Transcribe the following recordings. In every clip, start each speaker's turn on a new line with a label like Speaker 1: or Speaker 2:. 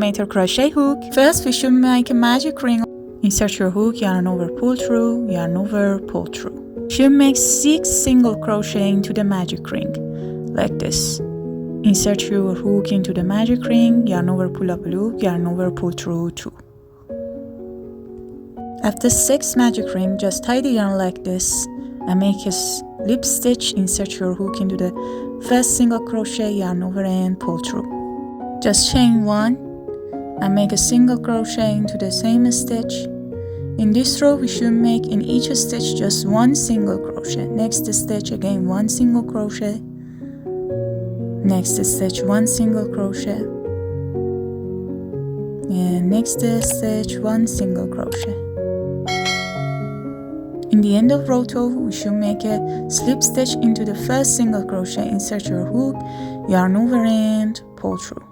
Speaker 1: Meter crochet hook. First we should make a magic ring. Insert your hook, yarn over, pull through, yarn over, pull through. Should make 6 single crochet into the magic ring, like this. Insert your hook into the magic ring, yarn over, pull up a loop, yarn over, pull through 2. After 6 magic ring, just tie the yarn like this and make a slip stitch. Insert your hook into the first single crochet, yarn over and pull through. Just chain 1 and make a single crochet into the same stitch. In this row we should make in each stitch just 1 single crochet. Next stitch again 1 single crochet. Next stitch 1 single crochet. And next stitch 1 single crochet. In the end of row 2 we should make a slip stitch into the first single crochet. Insert your hook, yarn over and pull through.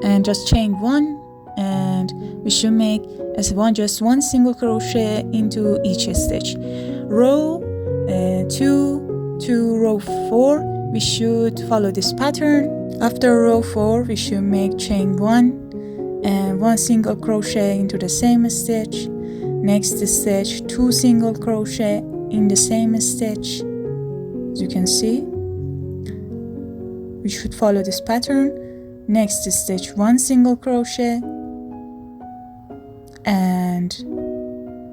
Speaker 1: And just chain 1 and we should make just one single crochet into each stitch. Row 2 to row 4 we should follow this pattern. After row 4 we should make chain 1 and 1 single crochet into the same stitch. Next stitch 2 single crochet in the same stitch. As you can see, we should follow this pattern. Next stitch 1 single crochet and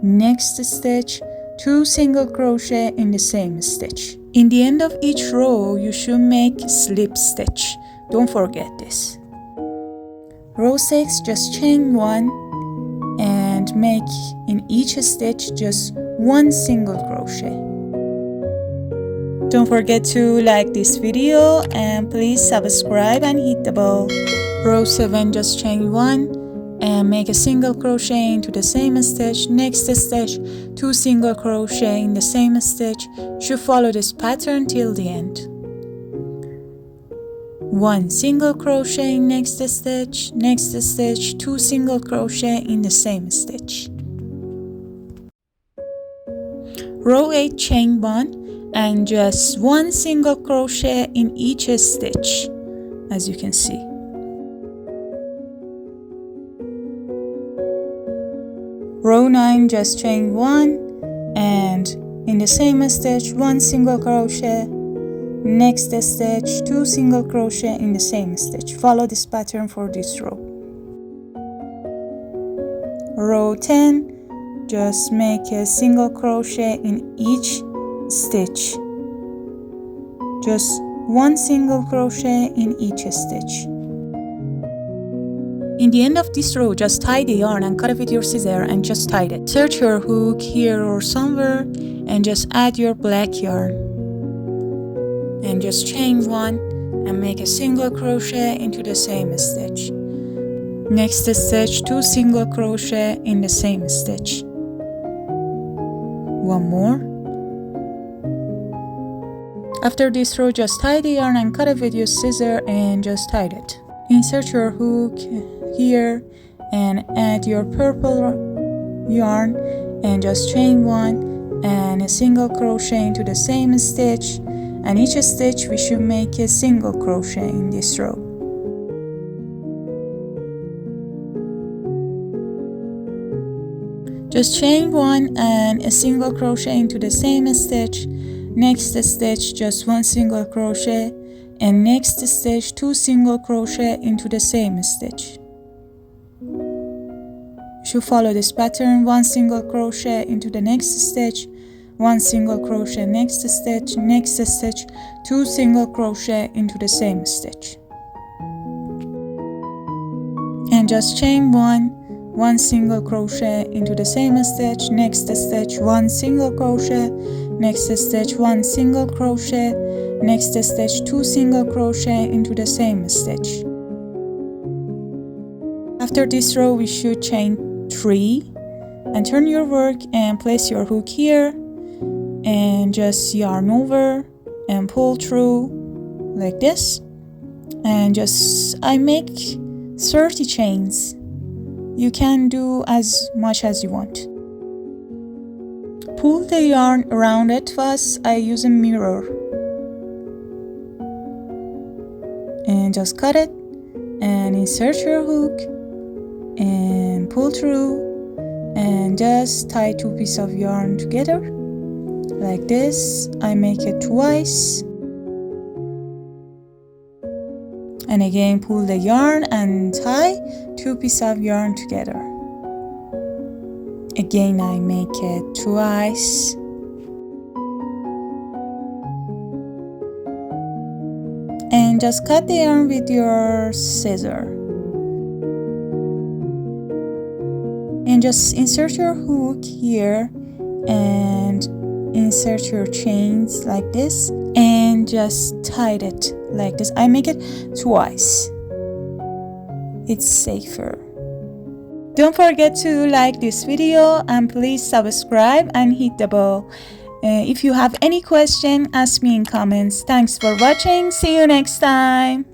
Speaker 1: next stitch 2 single crochet in the same stitch. In the end of each row you should make slip stitch. Don't forget this. Row 6, just chain 1 and make in each stitch just 1 single crochet. Don't forget to like this video and please subscribe and hit the bell. Row 7, just chain 1 and make a single crochet into the same stitch. Next stitch 2 single crochet in the same stitch. Should follow this pattern till the end. 1 single crochet in next stitch 2 single crochet in the same stitch. Row 8, chain 1 and just 1 single crochet in each stitch, as you can see. Row 9, just chain 1 and in the same stitch 1 single crochet. Next stitch 2 single crochet in the same stitch. Follow this pattern for this row. Row 10, just make a single crochet in each stitch. Just 1 single crochet in each stitch. In the end of this row, just tie the yarn and cut it with your scissor and just tie it. Insert your hook here or somewhere and just add your black yarn. And just chain 1 and make a single crochet into the same stitch. Next stitch 2 single crochet in the same stitch. One more. After this row, just tie the yarn and cut it with your scissor and just tie it. Insert your hook here and add your purple yarn and just chain 1 and a single crochet into the same stitch, and each stitch we should make a single crochet in this row. Just chain 1 and a single crochet into the same stitch. Next stitch just 1 single crochet, and next stitch 2 single crochet into the same stitch. You should follow this pattern. 1 single crochet into the next stitch, 1 single crochet next stitch, 2 single crochet into the same stitch. And just chain 1 single crochet into the same stitch, next stitch 1 single crochet, next stitch 1 single crochet, next stitch 2 single crochet into the same stitch. After this row we should chain 3 and turn your work and place your hook here and just yarn over and pull through like this, and just I make 30 chains. You can do as much as you want. Pull the yarn around it first. I use a mirror and just cut it and insert your hook and pull through and just tie 2 pieces of yarn together like this. I make it twice and again pull the yarn and tie 2 pieces of yarn together. Again I make it twice and just cut the yarn with your scissor and just insert your hook here and insert your chains like this and just tie it like this. I make it twice, it's safer. Don't forget to like this video and please subscribe and hit the bell. If you have any question, ask me in comments. Thanks for watching. See you next time.